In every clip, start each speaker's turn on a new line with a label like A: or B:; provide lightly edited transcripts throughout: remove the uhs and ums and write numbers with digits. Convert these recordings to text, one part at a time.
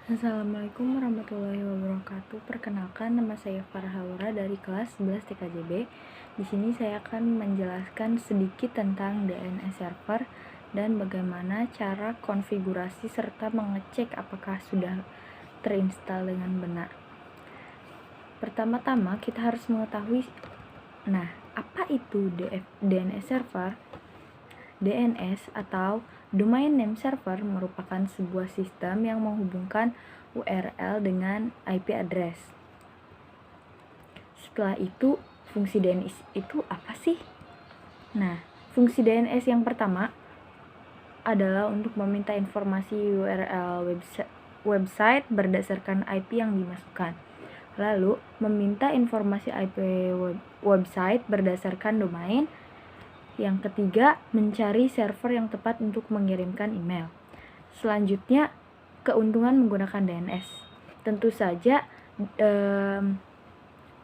A: Assalamualaikum warahmatullahi wabarakatuh. Perkenalkan, nama saya Farah Laura dari kelas 11 TKJB. Di sini saya akan menjelaskan sedikit tentang DNS server dan bagaimana cara konfigurasi serta mengecek apakah sudah terinstall dengan benar. Pertama-tama kita harus mengetahui, apa itu DNS server? DNS atau Domain Name Server merupakan sebuah sistem yang menghubungkan URL dengan IP address. Setelah itu, fungsi DNS itu apa sih? Fungsi DNS yang pertama adalah untuk meminta informasi URL website berdasarkan IP yang dimasukkan. Lalu, meminta informasi IP website berdasarkan domain. Yang ketiga, mencari server yang tepat untuk mengirimkan email. Selanjutnya, keuntungan menggunakan DNS. Tentu saja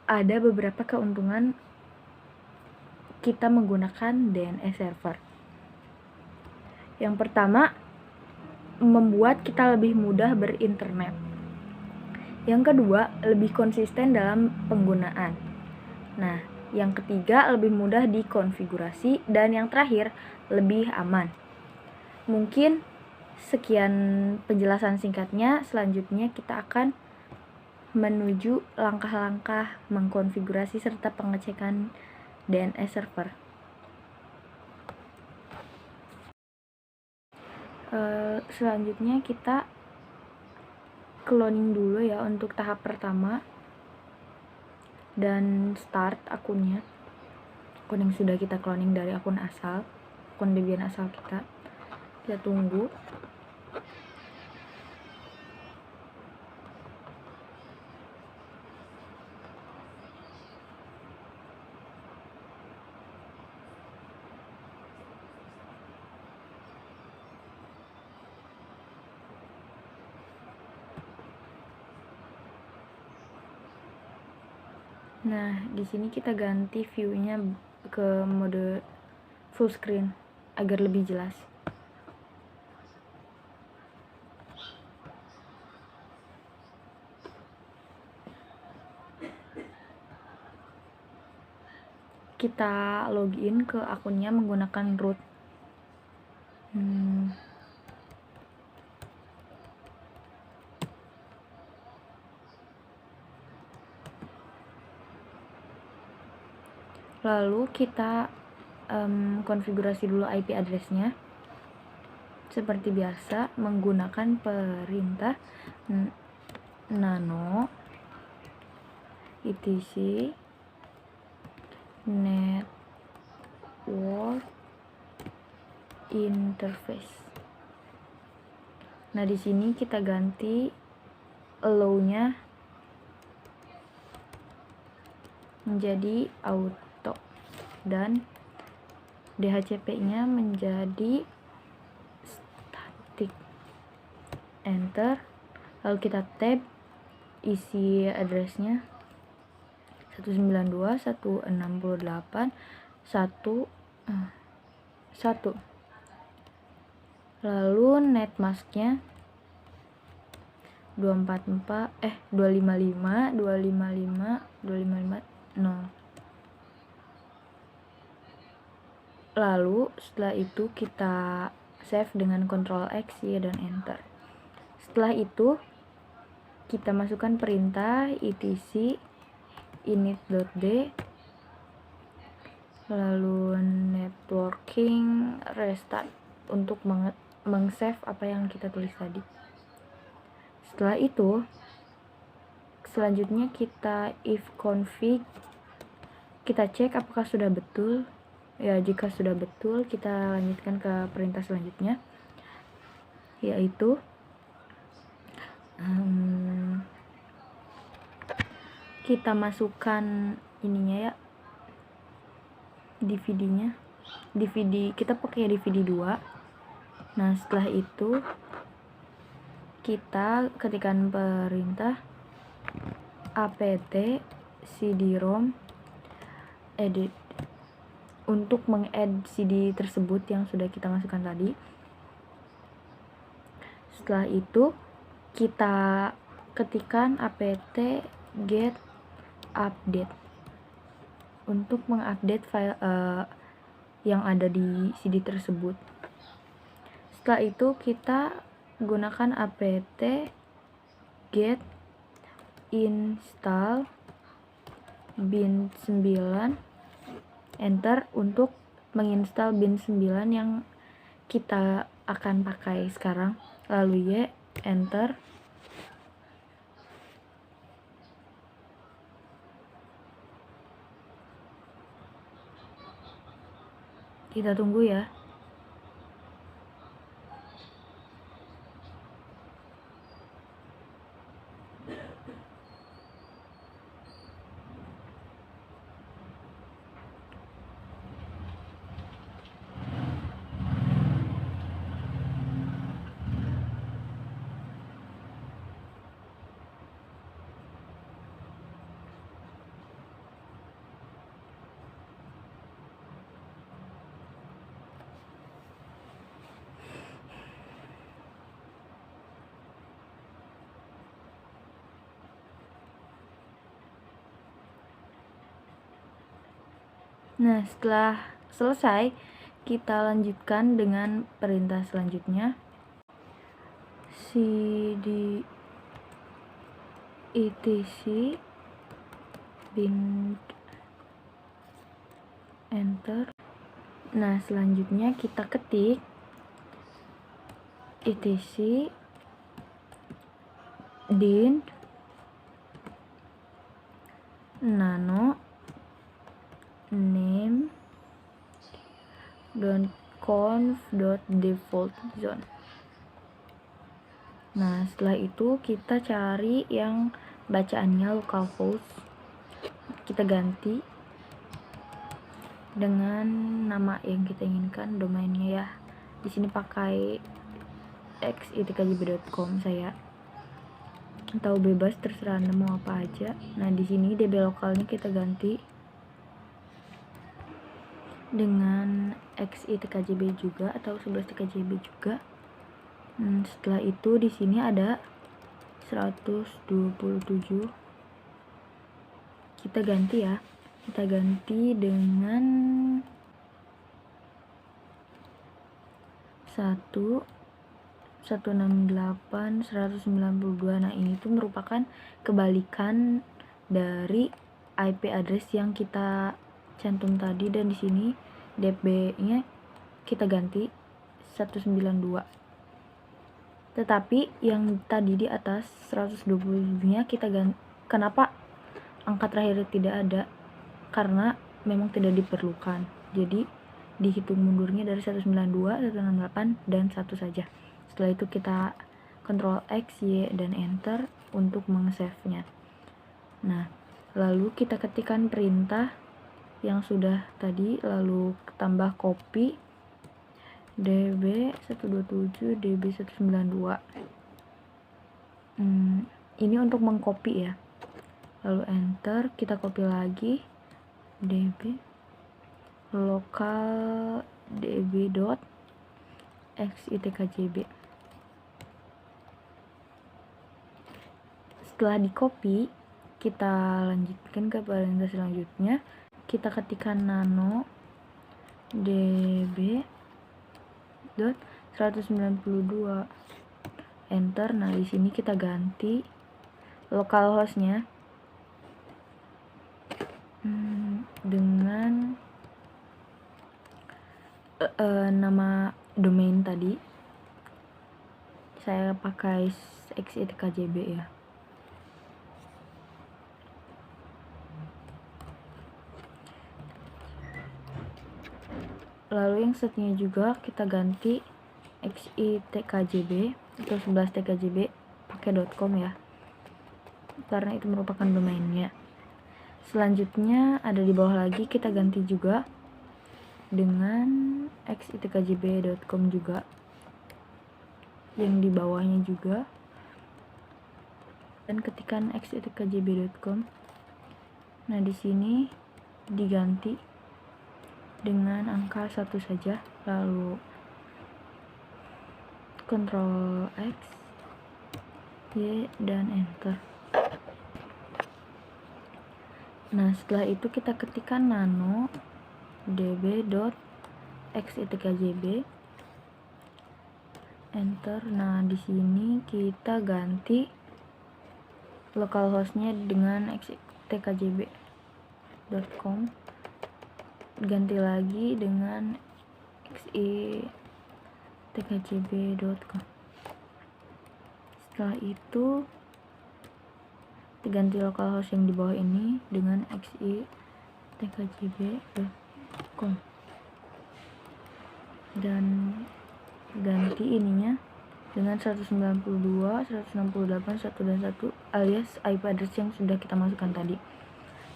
A: ada beberapa keuntungan kita menggunakan DNS server. Yang pertama, membuat kita lebih mudah berinternet. Yang kedua, lebih konsisten dalam penggunaan. Yang ketiga, lebih mudah dikonfigurasi. Dan yang terakhir, lebih aman. Mungkin sekian penjelasan singkatnya. Selanjutnya kita akan menuju langkah-langkah mengkonfigurasi serta pengecekan DNS server. Selanjutnya kita cloning dulu ya untuk tahap pertama dan start akunnya. Akun yang sudah kita cloning dari akun Debian asal kita tunggu. Di sini kita ganti view-nya ke mode full screen agar lebih jelas. Kita login ke akunnya menggunakan root. Lalu kita konfigurasi dulu IP address-nya. Seperti biasa menggunakan perintah nano etc network interface. Di sini kita ganti allow-nya menjadi auto dan DHCP-nya menjadi static. Enter. Lalu kita tab isi address-nya 192.168.1.1. Lalu netmask-nya 255.255.255.0. Lalu setelah itu kita save dengan Ctrl X, Y, dan Enter. Setelah itu kita masukkan perintah etc init.d lalu networking restart untuk meng-save apa yang kita tulis tadi. Setelah itu selanjutnya kita if config, kita cek apakah sudah betul. Jika sudah betul, kita lanjutkan ke perintah selanjutnya, yaitu kita masukkan ininya DVD-nya. Kita pakai DVD 2. Setelah itu kita ketikkan perintah apt cd-rom edit untuk meng-add CD tersebut yang sudah kita masukkan tadi. Setelah itu kita ketikkan apt get update untuk mengupdate file yang ada di CD tersebut. Setelah itu kita gunakan apt get install bin 9, enter untuk menginstal bin 9 yang kita akan pakai sekarang. Lalu enter. Kita tunggu ya. Nah, setelah selesai, kita lanjutkan dengan perintah selanjutnya. cd etc bin, enter. Nah, selanjutnya kita ketik etc din nano name .conf.default zone. Nah, setelah itu kita cari yang bacaannya localhost. Kita ganti dengan nama yang kita inginkan, domainnya ya. Di sini pakai xitkjb.com saya. Atau bebas, terserah Anda mau apa aja. Nah, di sini DB lokalnya kita ganti dengan xitkjb juga atau 11tkjb juga. Setelah itu di sini ada 127. Kita ganti ya. Kita ganti dengan 168.192. Nah, ini tuh merupakan kebalikan dari IP address yang kita cantum tadi, dan di sini DB-nya kita ganti 192. Tetapi yang tadi di atas 127-nya kita ganti. Kenapa angka terakhir tidak ada? Karena memang tidak diperlukan. Jadi dihitung mundurnya dari 192, 168 dan 1 saja. Setelah itu kita Ctrl X, Y dan enter untuk meng-save-nya. Nah, lalu kita ketikkan perintah yang sudah tadi, lalu tambah copy db127 db192. Ini untuk mengcopy ya. Lalu enter, kita copy lagi db lokal db.xitkjb. Setelah di copy, kita lanjutkan ke perintah selanjutnya. Kita ketikkan nano db.192, enter. Nah, di sini kita ganti localhostnya dengan nama domain tadi. Saya pakai xitkjb ya. Lalu yang seterusnya juga kita ganti xitkjb atau 11tkjb pakai .com ya, karena itu merupakan domainnya. Selanjutnya ada di bawah lagi, kita ganti juga dengan xitkjb.com juga, yang di bawahnya juga, dan ketikkan xitkjb.com. Nah, di sini diganti dengan angka 1 saja, lalu Ctrl X, Y dan enter. Nah, setelah itu kita ketikkan nano db.xitkjb, enter. Nah, di sini kita ganti localhostnya dengan xitkjb.com, ganti lagi dengan xitkjb.com. Setelah itu ganti localhost yang di bawah ini dengan xitkjb.com dan ganti ininya dengan 192, 168, 1 dan 1 alias IP address yang sudah kita masukkan tadi.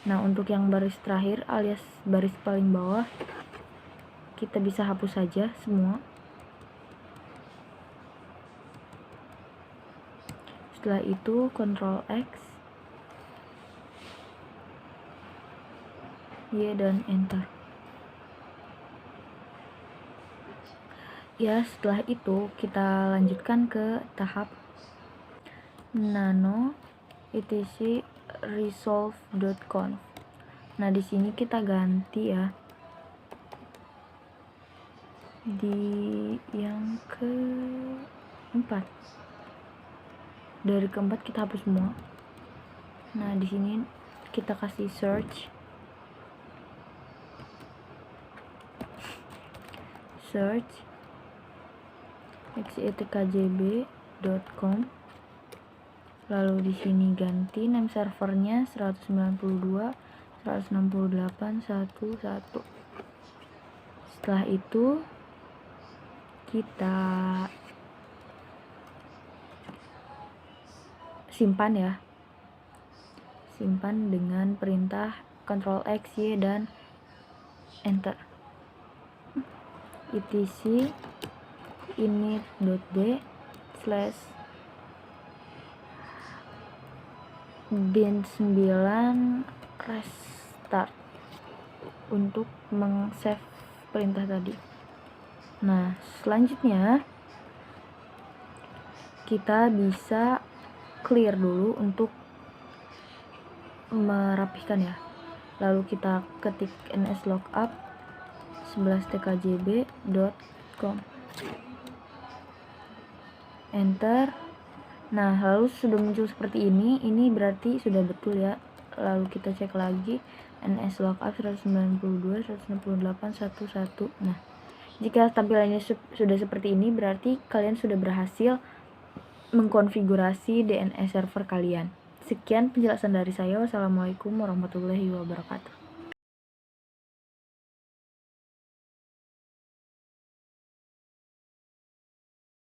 A: Nah, untuk yang baris terakhir alias baris paling bawah kita bisa hapus saja semua. Setelah itu Ctrl X, Y dan enter. Ya, setelah itu kita lanjutkan ke tahap nano etc resolve.conf. Nah, di sini kita ganti ya di yang keempat. Dari keempat kita hapus semua. Nah, di sini kita kasih search xitkjb.com. Lalu di sini ganti name servernya 192 168 11. Setelah itu kita simpan ya. Simpan dengan perintah Ctrl X, Y dan enter. etc init.d/bin9 restart untuk meng-save perintah tadi. Nah, selanjutnya kita bisa clear dulu untuk merapihkan ya. Lalu kita ketik nslookup 11tkjb.com, enter. Nah, lalu sudah muncul seperti ini berarti sudah betul ya. Lalu kita cek lagi nslookup 192 168 11. Nah, jika tampilannya sudah seperti ini berarti kalian sudah berhasil mengkonfigurasi DNS server kalian. Sekian penjelasan dari saya. Wassalamualaikum warahmatullahi wabarakatuh.